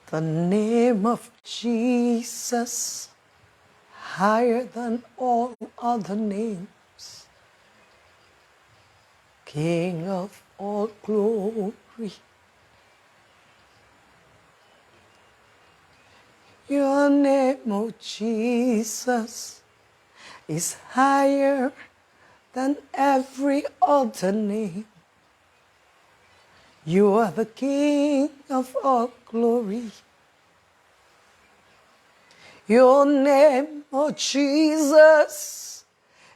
The name of Jesus, higher than all other names, King of all glory. Your name, oh Jesus, is higher than every other name. You are the King of all glory. Your name, oh Jesus,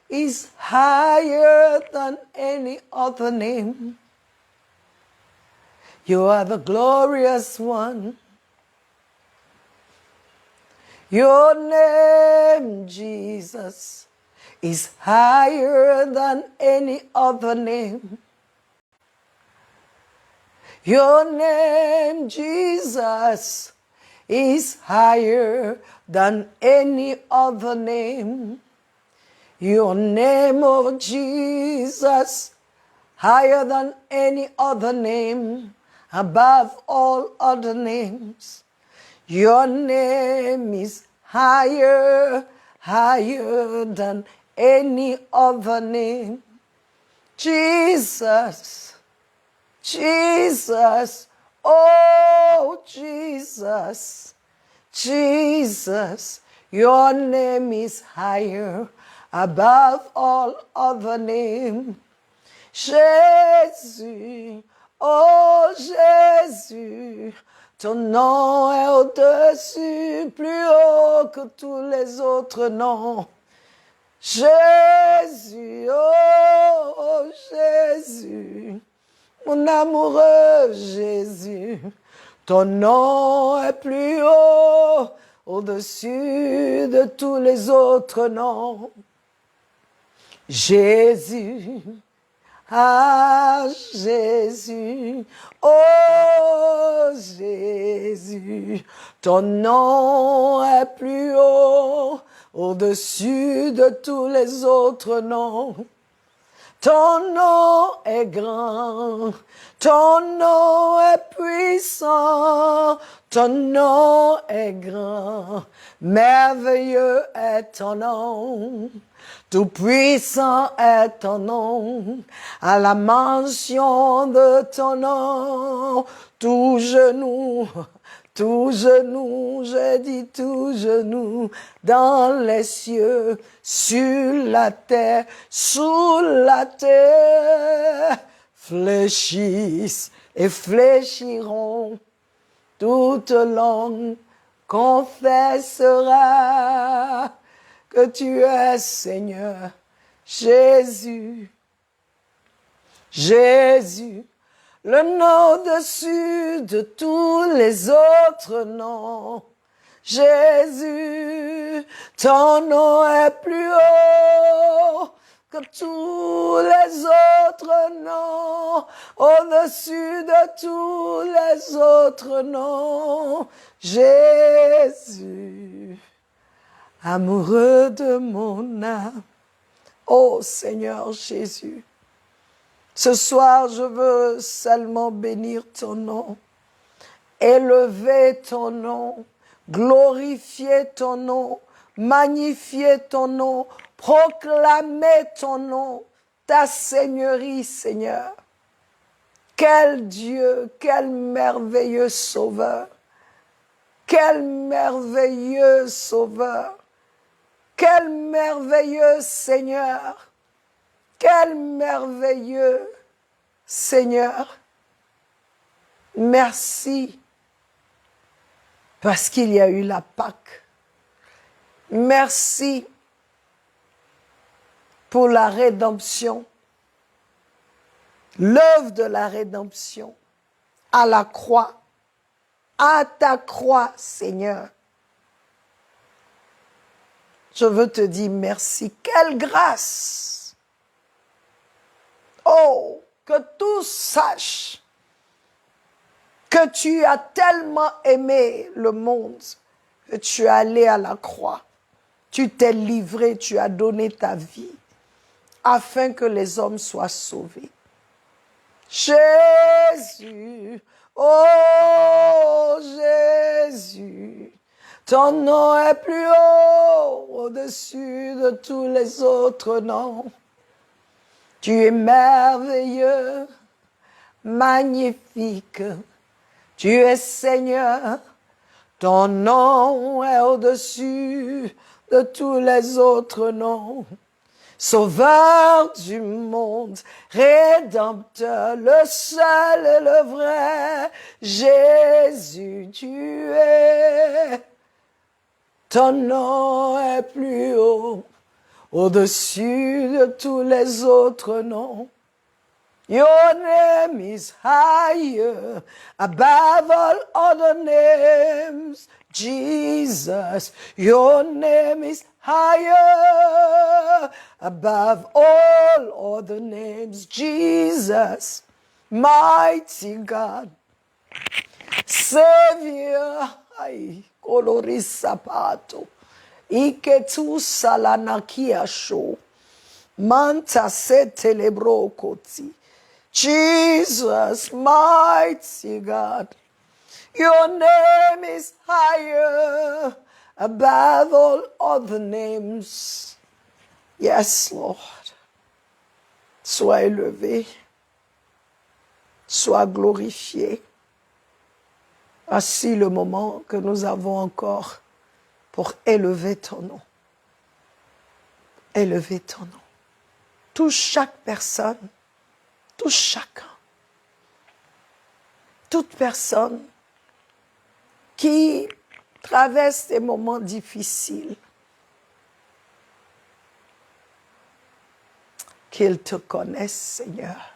is higher than any other name. You are the glorious one. Your name, Jesus, is higher than any other name. Your name, Jesus, is higher than any other name. Your name, oh Jesus, higher than any other name, above all other names. Your name is higher, higher than any other name. Jesus, Jesus, oh Jesus, Jesus, your name is higher above all other names. Jésus, oh Jésus, ton nom est au-dessus, plus haut que tous les autres noms. Jésus, oh Jésus, mon amoureux Jésus, ton nom est plus haut, au-dessus de tous les autres noms. Jésus, ah Jésus, oh Jésus, ton nom est plus haut, au-dessus de tous les autres noms. Ton nom est grand, ton nom est puissant, ton nom est grand, merveilleux est ton nom. Tout puissant est ton nom, à la mention de ton nom, tout genou, je dis tout genou, dans les cieux, sur la terre, sous la terre, fléchissent et fléchiront, toute langue confessera que tu es Seigneur. Jésus, Jésus, le nom au-dessus de tous les autres noms. Jésus, ton nom est plus haut que tous les autres noms, au-dessus de tous les autres noms. Jésus, amoureux de mon âme, ô Seigneur Jésus, ce soir je veux seulement bénir ton nom, élever ton nom, glorifier ton nom, magnifier ton nom, proclamer ton nom, ta seigneurie, Seigneur. Quel Dieu, quel merveilleux sauveur, quel merveilleux sauveur, quel merveilleux Seigneur, quel merveilleux Seigneur. Merci parce qu'il y a eu la Pâque. Merci pour la rédemption, l'œuvre de la rédemption à la croix, à ta croix, Seigneur. Je veux te dire merci. Quelle grâce! Oh, que tous sachent que tu as tellement aimé le monde que tu es allé à la croix. Tu t'es livré, tu as donné ta vie afin que les hommes soient sauvés. Jésus, oh Ton nom est plus haut au-dessus de tous les autres noms. Tu es merveilleux, magnifique. Tu es Seigneur. Ton nom est au-dessus de tous les autres noms. Sauveur du monde, Rédempteur, le seul et le vrai, Jésus, tu es. Ton nom est plus haut, au-dessus de tous les autres noms. Your name is higher, above all other names. Jesus, your name is higher, above all other names. Jesus, mighty God, Savior, ay, coloris sapato, iketu salanakia show, manta se telebro koti. Jesus, mighty God, your name is higher above all other names. Yes, Lord. Sois élevé, sois glorifié. Voici le moment que nous avons encore pour élever ton nom. Élever ton nom. Touche chaque personne. Touche chacun, toute personne qui traverse des moments difficiles, qu'ils te connaissent, Seigneur.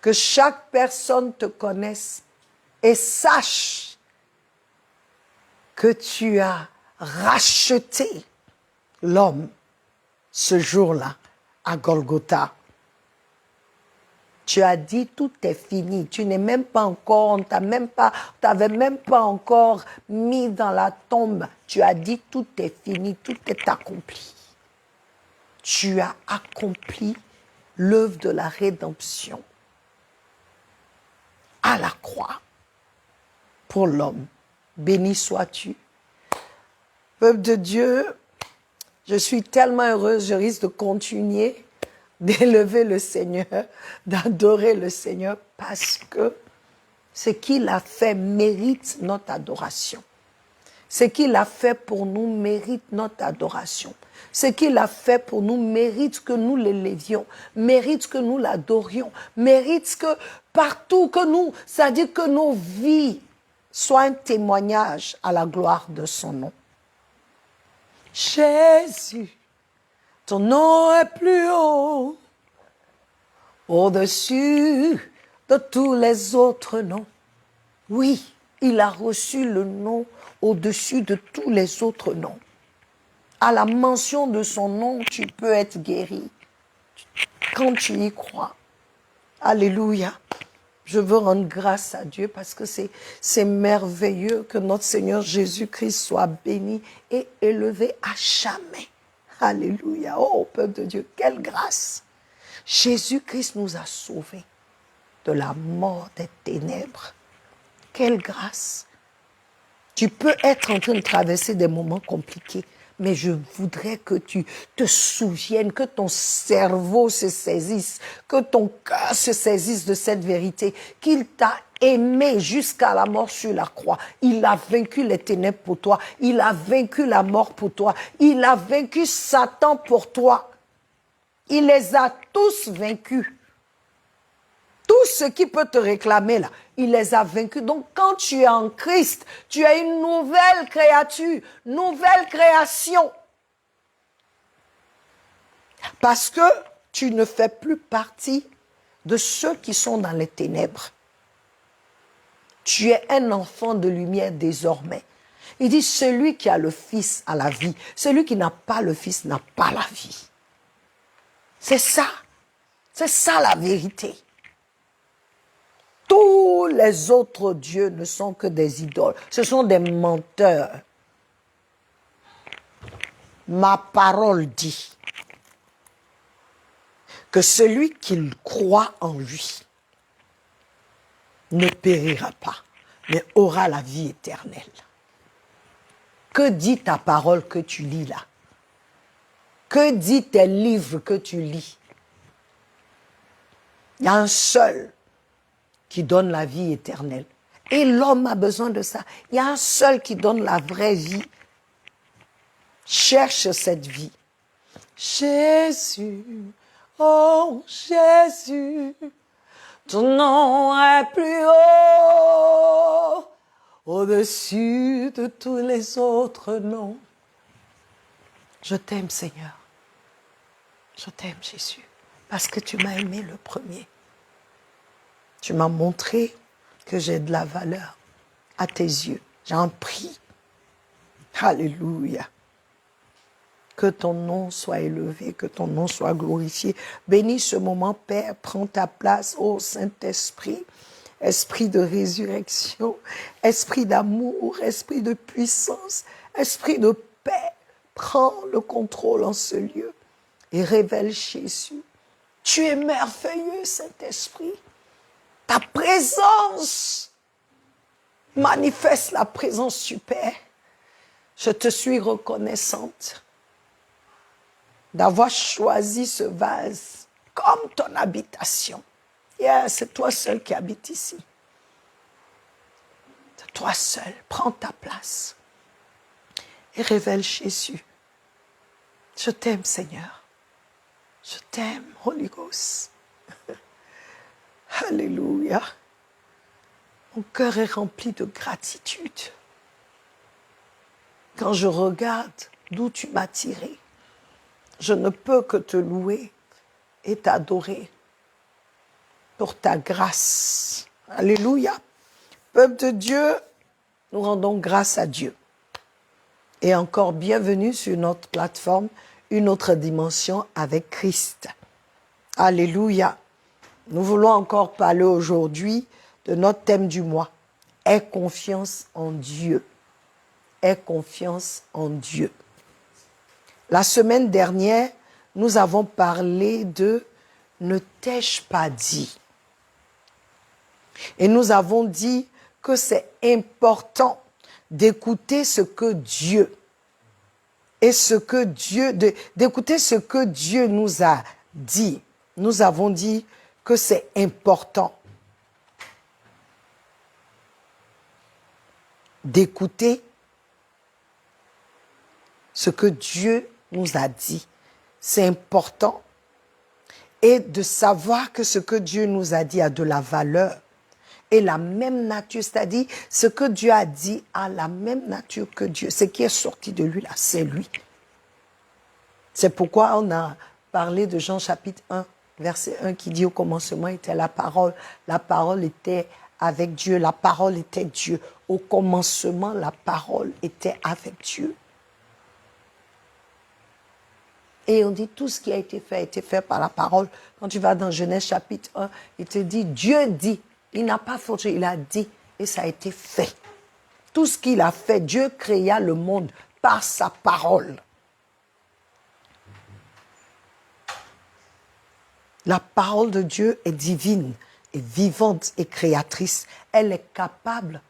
Que chaque personne te connaisse et sache que tu as racheté l'homme ce jour-là à Golgotha. Tu as dit tout est fini. Tu n'es même pas encore, on t'avait même pas encore mis dans la tombe. Tu as dit tout est fini, tout est accompli. Tu as accompli l'œuvre de la rédemption à la croix pour l'homme. Béni sois-tu. Peuple de Dieu, je suis tellement heureuse, je risque de continuer d'élever le Seigneur, d'adorer le Seigneur, parce que ce qu'il a fait mérite notre adoration. Ce qu'il a fait pour nous mérite notre adoration. Ce qu'il a fait pour nous mérite que nous l'élevions, mérite que nous l'adorions, mérite que partout que nous, c'est-à-dire que nos vies soient un témoignage à la gloire de son nom. Jésus, ton nom est plus haut, au-dessus de tous les autres noms. Oui, il a reçu le nom au-dessus de tous les autres noms. À la mention de son nom, tu peux être guéri. Quand tu y crois. Alléluia. Je veux rendre grâce à Dieu parce que c'est merveilleux que notre Seigneur Jésus-Christ soit béni et élevé à jamais. Alléluia. Oh, peuple de Dieu, quelle grâce. Jésus-Christ nous a sauvés de la mort des ténèbres. Quelle grâce. Tu peux être en train de traverser des moments compliqués, mais je voudrais que tu te souviennes, que ton cerveau se saisisse, que ton cœur se saisisse de cette vérité, qu'il t'a aimé jusqu'à la mort sur la croix. Il a vaincu les ténèbres pour toi. Il a vaincu la mort pour toi. Il a vaincu Satan pour toi. Il les a tous vaincus. Tout ce qui peut te réclamer là, il les a vaincus. Donc quand tu es en Christ, tu es une nouvelle créature, nouvelle création. Parce que tu ne fais plus partie de ceux qui sont dans les ténèbres. Tu es un enfant de lumière désormais. Il dit, celui qui a le Fils a la vie. Celui qui n'a pas le Fils n'a pas la vie. C'est ça. C'est ça la vérité. Tous les autres dieux ne sont que des idoles. Ce sont des menteurs. Ma parole dit que celui qui croit en lui ne périra pas, mais aura la vie éternelle. Que dit ta parole que tu lis là? Que dit tes livres que tu lis? Il y a un seul qui donne la vie éternelle. Et l'homme a besoin de ça. Il y a un seul qui donne la vraie vie. Cherche cette vie. Jésus, oh Jésus, ton nom est plus haut, au-dessus de tous les autres noms. Je t'aime, Seigneur. Je t'aime, Jésus, parce que tu m'as aimé le premier. Tu m'as montré que j'ai de la valeur à tes yeux. J'ai un prix. Alléluia. Que ton nom soit élevé, que ton nom soit glorifié. Bénis ce moment, Père, prends ta place, ô Saint-Esprit, esprit de résurrection, esprit d'amour, esprit de puissance, esprit de paix. Prends le contrôle en ce lieu et révèle Jésus. Tu es merveilleux, Saint-Esprit. Ta présence manifeste la présence du Père. Je te suis reconnaissante d'avoir choisi ce vase comme ton habitation. C'est toi seul qui habites ici. C'est toi seul. Prends ta place et révèle Jésus. Je t'aime, Seigneur. Je t'aime, Holy Ghost. Alléluia. Mon cœur est rempli de gratitude. Quand je regarde d'où tu m'as tiré, je ne peux que te louer et t'adorer pour ta grâce. Alléluia. Peuple de Dieu, nous rendons grâce à Dieu. Et encore bienvenue sur notre plateforme, une autre dimension avec Christ. Alléluia. Nous voulons encore parler aujourd'hui de notre thème du mois. Aie confiance en Dieu. Aie confiance en Dieu. La semaine dernière, nous avons parlé de « Ne t'ai-je pas dit ?» Et nous avons dit que c'est important d'écouter ce que Dieu et d'écouter ce que Dieu nous a dit. Nous avons dit que c'est important d'écouter ce que Dieu nous a dit. C'est important. Et de savoir que ce que Dieu nous a dit a de la valeur et la même nature. C'est-à-dire, ce que Dieu a dit a la même nature que Dieu. Ce qui est sorti de lui, là, c'est lui. C'est pourquoi on a parlé de Jean chapitre 1, verset 1, qui dit au commencement était la parole était avec Dieu, la parole était Dieu. Au commencement, la parole était avec Dieu. Et on dit tout ce qui a été fait par la parole. Quand tu vas dans Genèse chapitre 1, il te dit, Dieu dit, il n'a pas forgé, il a dit, et ça a été fait. Tout ce qu'il a fait, Dieu créa le monde par sa parole. La parole de Dieu est divine, est vivante et créatrice. Elle est capable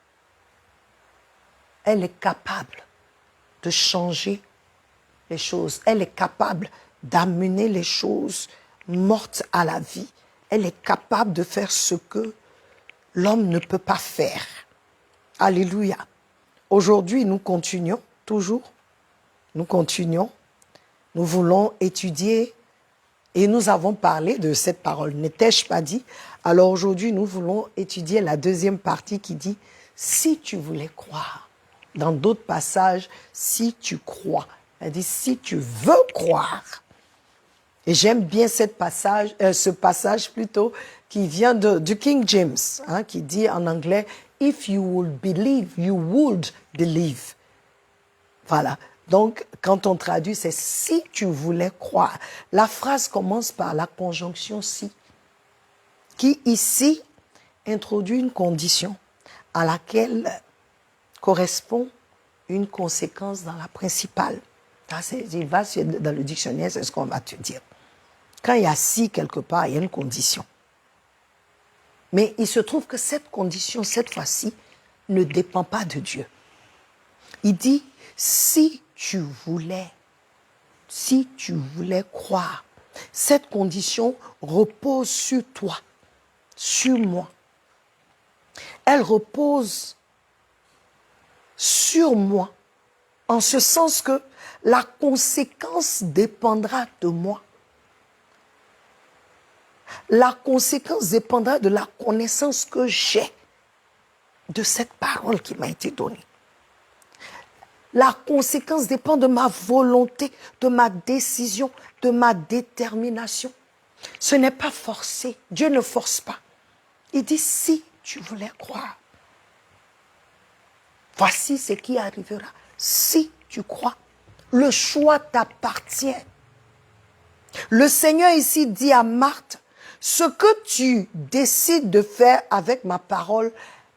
de changer les choses. Elle est capable d'amener les choses mortes à la vie. Elle est capable de faire ce que l'homme ne peut pas faire. Alléluia. Aujourd'hui, nous continuons, toujours. Nous continuons. Nous voulons étudier et nous avons parlé de cette parole. Ne t'ai-je pas dit? Alors aujourd'hui, nous voulons étudier la deuxième partie qui dit « Si tu voulais croire ». Dans d'autres passages, « Si tu crois ». Elle dit, si tu veux croire. Et j'aime bien ce passage plutôt qui vient du King James, qui dit en anglais, if you would believe, you would believe. Voilà. Donc, quand on traduit, c'est si tu voulais croire. La phrase commence par la conjonction si, qui ici introduit une condition à laquelle correspond une conséquence dans la principale. Il va dans le dictionnaire, c'est ce qu'on va te dire. Quand il y a si quelque part, il y a une condition. Mais il se trouve que cette condition, cette fois-ci, ne dépend pas de Dieu. Il dit, si tu voulais croire, cette condition repose sur toi, sur moi. Elle repose sur moi, en ce sens que la conséquence dépendra de moi. La conséquence dépendra de la connaissance que j'ai de cette parole qui m'a été donnée. La conséquence dépend de ma volonté, de ma décision, de ma détermination. Ce n'est pas forcé. Dieu ne force pas. Il dit, si tu voulais croire, voici ce qui arrivera. Si tu crois, le choix t'appartient. Le Seigneur ici dit à Marthe, ce que tu décides de faire avec ma parole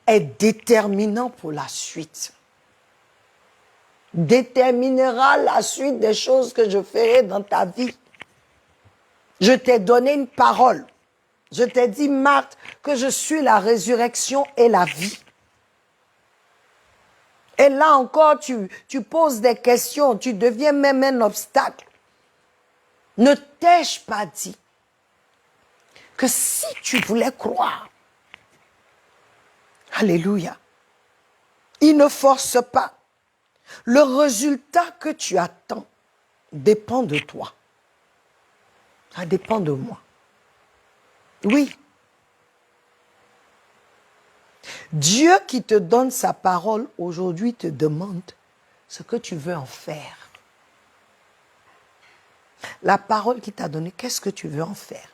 est déterminant pour la suite. Déterminera la suite des choses que je ferai dans ta vie. Je t'ai donné une parole. Je t'ai dit, Marthe, que je suis la résurrection et la vie. Et là encore, tu poses des questions, tu deviens même un obstacle. Ne t'ai-je pas dit que si tu voulais croire, alléluia, il ne force pas. Le résultat que tu attends dépend de toi. Ça dépend de moi. Oui. Dieu qui te donne sa parole aujourd'hui te demande ce que tu veux en faire. La parole qu'il t'a donnée, qu'est-ce que tu veux en faire?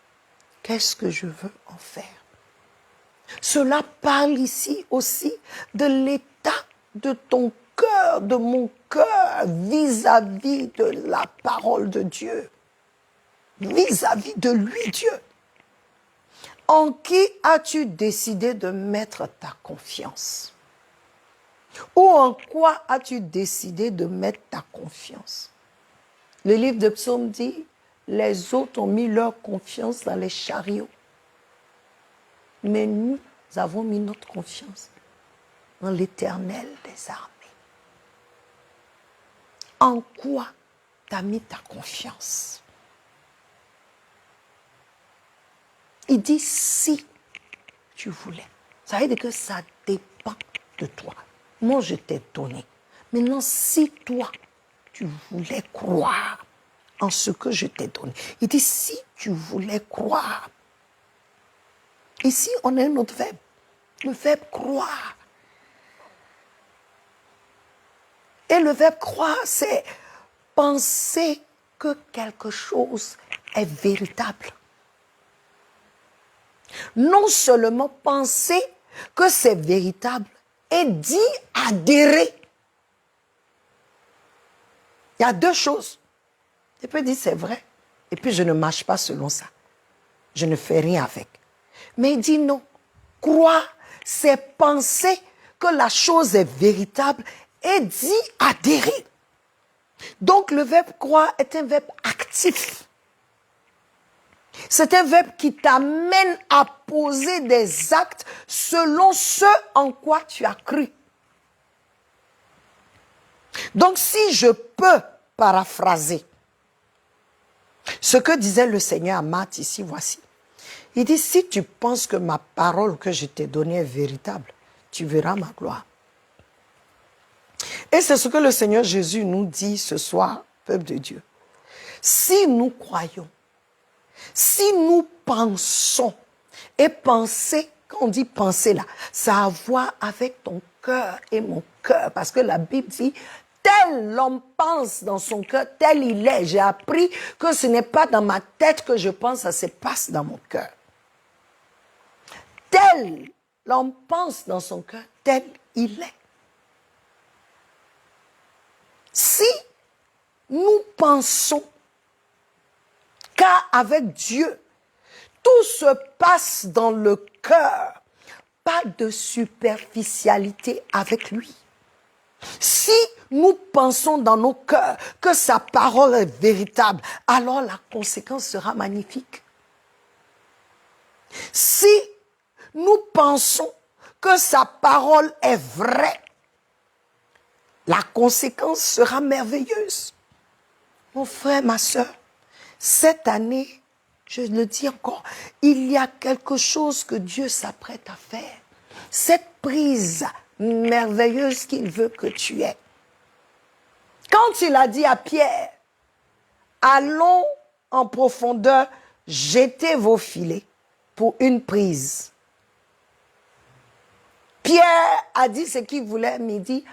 Qu'est-ce que je veux en faire? Cela parle ici aussi de l'état de ton cœur, de mon cœur, vis-à-vis de la parole de Dieu. Vis-à-vis de lui, Dieu. En qui as-tu décidé de mettre ta confiance? Ou en quoi as-tu décidé de mettre ta confiance? Le livre de Psaume dit, les autres ont mis leur confiance dans les chariots. Mais nous avons mis notre confiance dans l'Éternel des armées. En quoi tu as mis ta confiance? Il dit si tu voulais. Ça veut dire que ça dépend de toi. Moi, je t'ai donné. Maintenant, si toi, tu voulais croire en ce que je t'ai donné. Il dit si tu voulais croire. Ici, on a un autre verbe. Le verbe croire. Et le verbe croire, c'est penser que quelque chose est véritable. Non seulement penser que c'est véritable, et d'y adhérer. Il y a deux choses. Tu peux dire c'est vrai, et puis je ne marche pas selon ça. Je ne fais rien avec. Mais il dit non. Croire, c'est penser que la chose est véritable et d'y adhérer. Donc le verbe croire est un verbe actif. C'est un verbe qui t'amène à poser des actes selon ce en quoi tu as cru. Donc si je peux paraphraser ce que disait le Seigneur à Marthe ici, voici. Il dit, si tu penses que ma parole que je t'ai donnée est véritable, tu verras ma gloire. Et c'est ce que le Seigneur Jésus nous dit ce soir, peuple de Dieu. Si nous croyons, si nous pensons, et penser, quand on dit penser là, ça a à voir avec ton cœur et mon cœur, parce que la Bible dit, tel l'homme pense dans son cœur, tel il est. J'ai appris que ce n'est pas dans ma tête que je pense, ça se passe dans mon cœur. Tel l'homme pense dans son cœur, tel il est. Si nous pensons qu'avec Dieu, tout se passe dans le cœur, pas de superficialité avec lui. Si nous pensons dans nos cœurs que sa parole est véritable, alors la conséquence sera magnifique. Si nous pensons que sa parole est vraie, la conséquence sera merveilleuse. Mon frère, ma soeur, cette année, je le dis encore, il y a quelque chose que Dieu s'apprête à faire. Cette prise merveilleuse qu'il veut que tu aies. Quand il a dit à Pierre, allons en profondeur, jetez vos filets pour une prise. Pierre a dit ce qu'il voulait, mais il dit,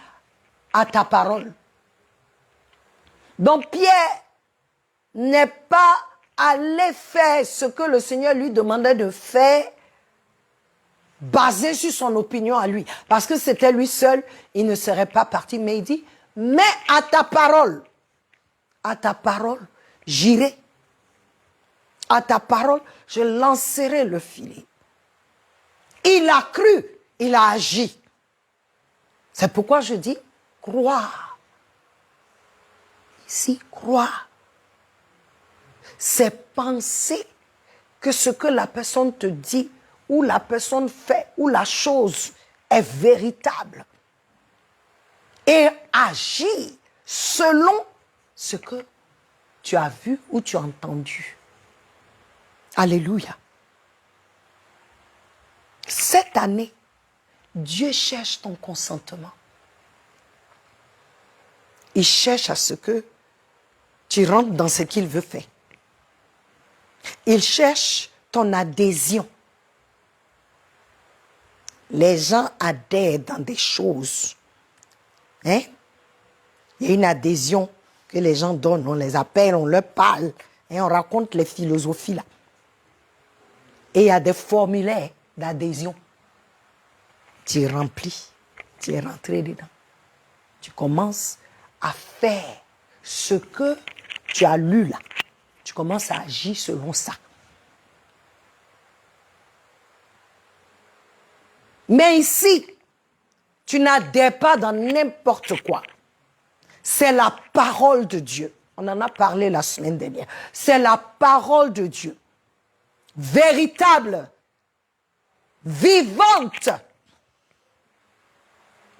à ta parole. Donc Pierre n'est pas allé faire ce que le Seigneur lui demandait de faire, basé sur son opinion à lui. Parce que c'était lui seul, il ne serait pas parti. Mais il dit, mais à ta parole, j'irai. À ta parole, je lancerai le filet. Il a cru, il a agi. C'est pourquoi je dis, croire. Ici, croire. C'est penser que ce que la personne te dit, ou la personne fait, ou la chose est véritable. Et agir selon ce que tu as vu ou tu as entendu. Alléluia. Cette année, Dieu cherche ton consentement. Il cherche à ce que tu rentres dans ce qu'il veut faire. Il cherche ton adhésion. Les gens adhèrent dans des choses. Hein? Il y a une adhésion que les gens donnent. On les appelle, on leur parle. Et on raconte les philosophies là. Et il y a des formulaires d'adhésion. Tu remplis. Tu es rentré dedans. Tu commences à faire ce que tu as lu là. Tu commences à agir selon ça. Mais ici, tu n'adhères pas dans n'importe quoi. C'est la parole de Dieu. On en a parlé la semaine dernière. C'est la parole de Dieu. Véritable, vivante,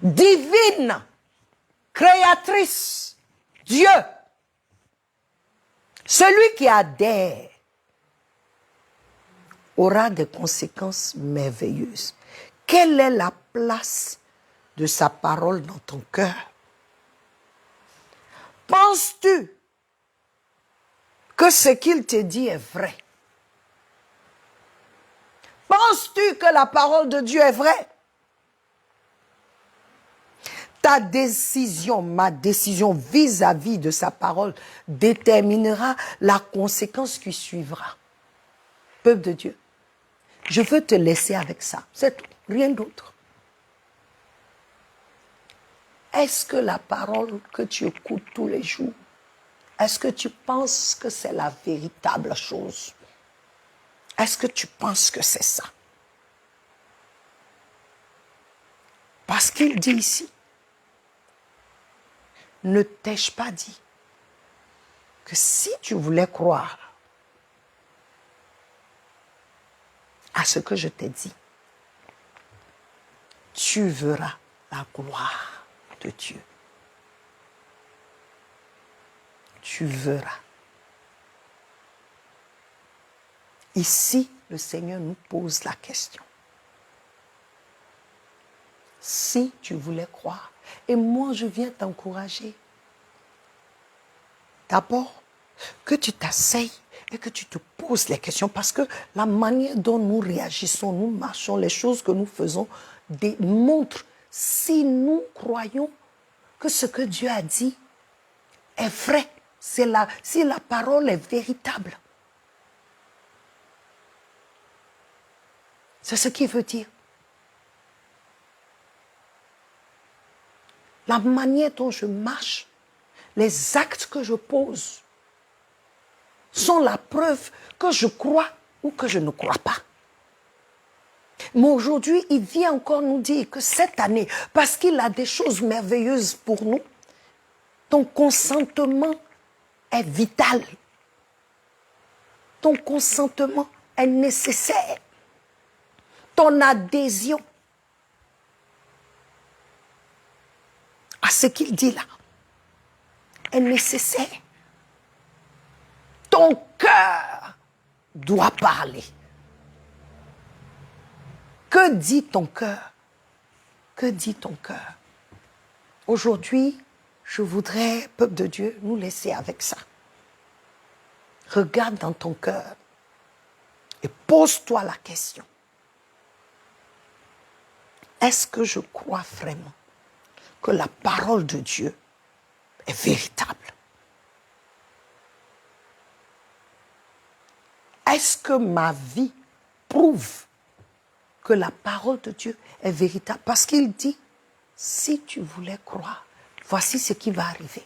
divine, créatrice, Dieu. Celui qui adhère aura des conséquences merveilleuses. Quelle est la place de sa parole dans ton cœur? Penses-tu que ce qu'il te dit est vrai? Penses-tu que la parole de Dieu est vraie? Ta décision, ma décision vis-à-vis de sa parole déterminera la conséquence qui suivra. Peuple de Dieu, je veux te laisser avec ça. C'est tout, rien d'autre. Est-ce que la parole que tu écoutes tous les jours, est-ce que tu penses que c'est la véritable chose? Est-ce que tu penses que c'est ça? Parce qu'il dit ici, ne t'ai-je pas dit que si tu voulais croire à ce que je t'ai dit, tu verras la gloire de Dieu. Tu verras. Ici, le Seigneur nous pose la question. Si tu voulais croire, et moi je viens t'encourager. D'abord, que tu t'asseyes et que tu te poses les questions, parce que la manière dont nous réagissons, nous marchons, les choses que nous faisons montrent si nous croyons que ce que Dieu a dit est vrai, si la parole est véritable. C'est ce qu'il veut dire. La manière dont je marche, les actes que je pose sont la preuve que je crois ou que je ne crois pas. Mais aujourd'hui, il vient encore nous dire que cette année, parce qu'il a des choses merveilleuses pour nous, ton consentement est vital. Ton consentement est nécessaire. Ton adhésion à ce qu'il dit là est nécessaire. Ton cœur doit parler. Que dit ton cœur? Que dit ton cœur? Aujourd'hui, je voudrais, peuple de Dieu, nous laisser avec ça. Regarde dans ton cœur et pose-toi la question. Est-ce que je crois vraiment que la parole de Dieu est véritable? Est-ce que ma vie prouve que la parole de Dieu est véritable? Parce qu'il dit, si tu voulais croire, voici ce qui va arriver.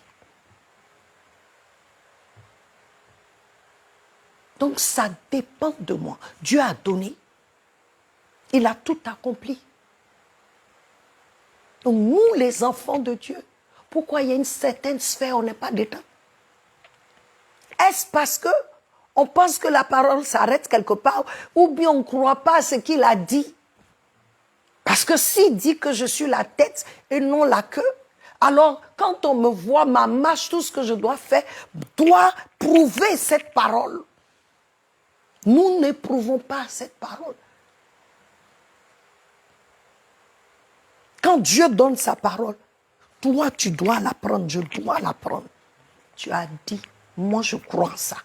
Donc ça dépend de moi. Dieu a donné. Il a tout accompli. Donc nous, les enfants de Dieu, pourquoi il y a une certaine sphère où on n'est pas dedans? Est-ce parce que on pense que la parole s'arrête quelque part ou bien on ne croit pas à ce qu'il a dit? Parce que s'il dit que je suis la tête et non la queue, alors quand on me voit, ma marche, tout ce que je dois faire, doit prouver cette parole. Nous n'éprouvons pas cette parole. Quand Dieu donne sa parole, toi tu dois la prendre, je dois la prendre. Tu as dit, moi je crois en ça.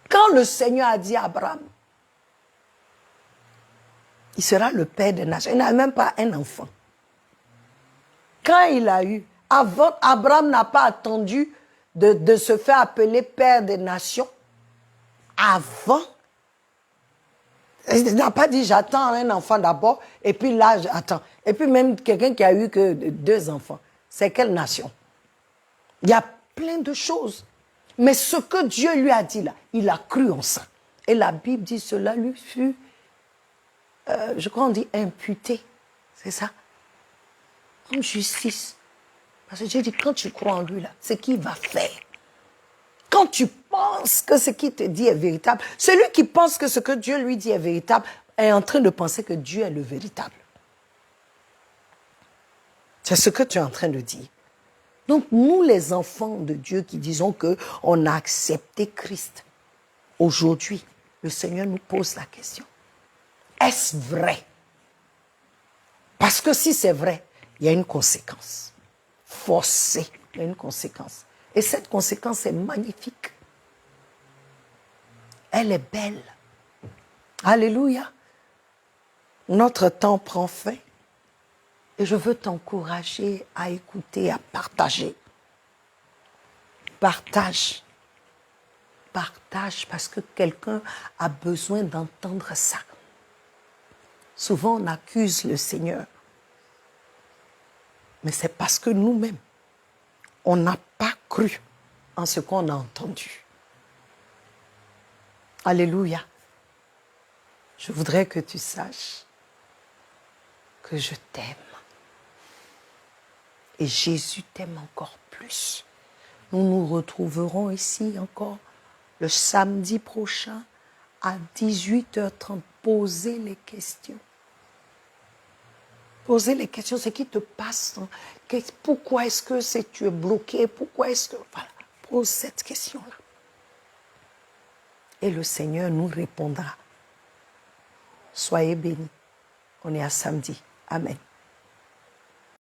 Quand le Seigneur a dit à Abraham, il sera le père des nations, il n'a même pas un enfant. Quand il a eu, avant, Abraham n'a pas attendu de se faire appeler père des nations. Avant, il n'a pas dit j'attends un enfant d'abord et puis là j'attends. Et puis même quelqu'un qui a eu que 2 enfants, c'est quelle nation? Il y a plein de choses. Mais ce que Dieu lui a dit là, il a cru en ça. Et la Bible dit cela lui fut, je crois on dit imputé. C'est ça? En justice. Parce que Dieu dit quand tu crois en lui là, c'est qu'il va faire. Quand tu penses que ce qu'il te dit est véritable, celui qui pense que ce que Dieu lui dit est véritable est en train de penser que Dieu est le véritable. C'est ce que tu es en train de dire. Donc nous les enfants de Dieu qui disons qu'on a accepté Christ, aujourd'hui, le Seigneur nous pose la question. Est-ce vrai? Parce que si c'est vrai, il y a une conséquence. Forcée, il y a une conséquence. Et cette conséquence est magnifique. Elle est belle. Alléluia. Notre temps prend fin. Et je veux t'encourager à écouter, à partager. Partage. Partage parce que quelqu'un a besoin d'entendre ça. Souvent, on accuse le Seigneur. Mais c'est parce que nous-mêmes, on n'a pas cru en ce qu'on a entendu. Alléluia. Je voudrais que tu saches que je t'aime. Et Jésus t'aime encore plus. Nous nous retrouverons ici encore le samedi prochain à 18h30. Posez les questions. Posez les questions, ce qui te passe. Pourquoi est-ce que tu es bloqué? Pourquoi est-ce que... Voilà, pose cette question-là. Et le Seigneur nous répondra. Soyez bénis. On est à samedi. Amen.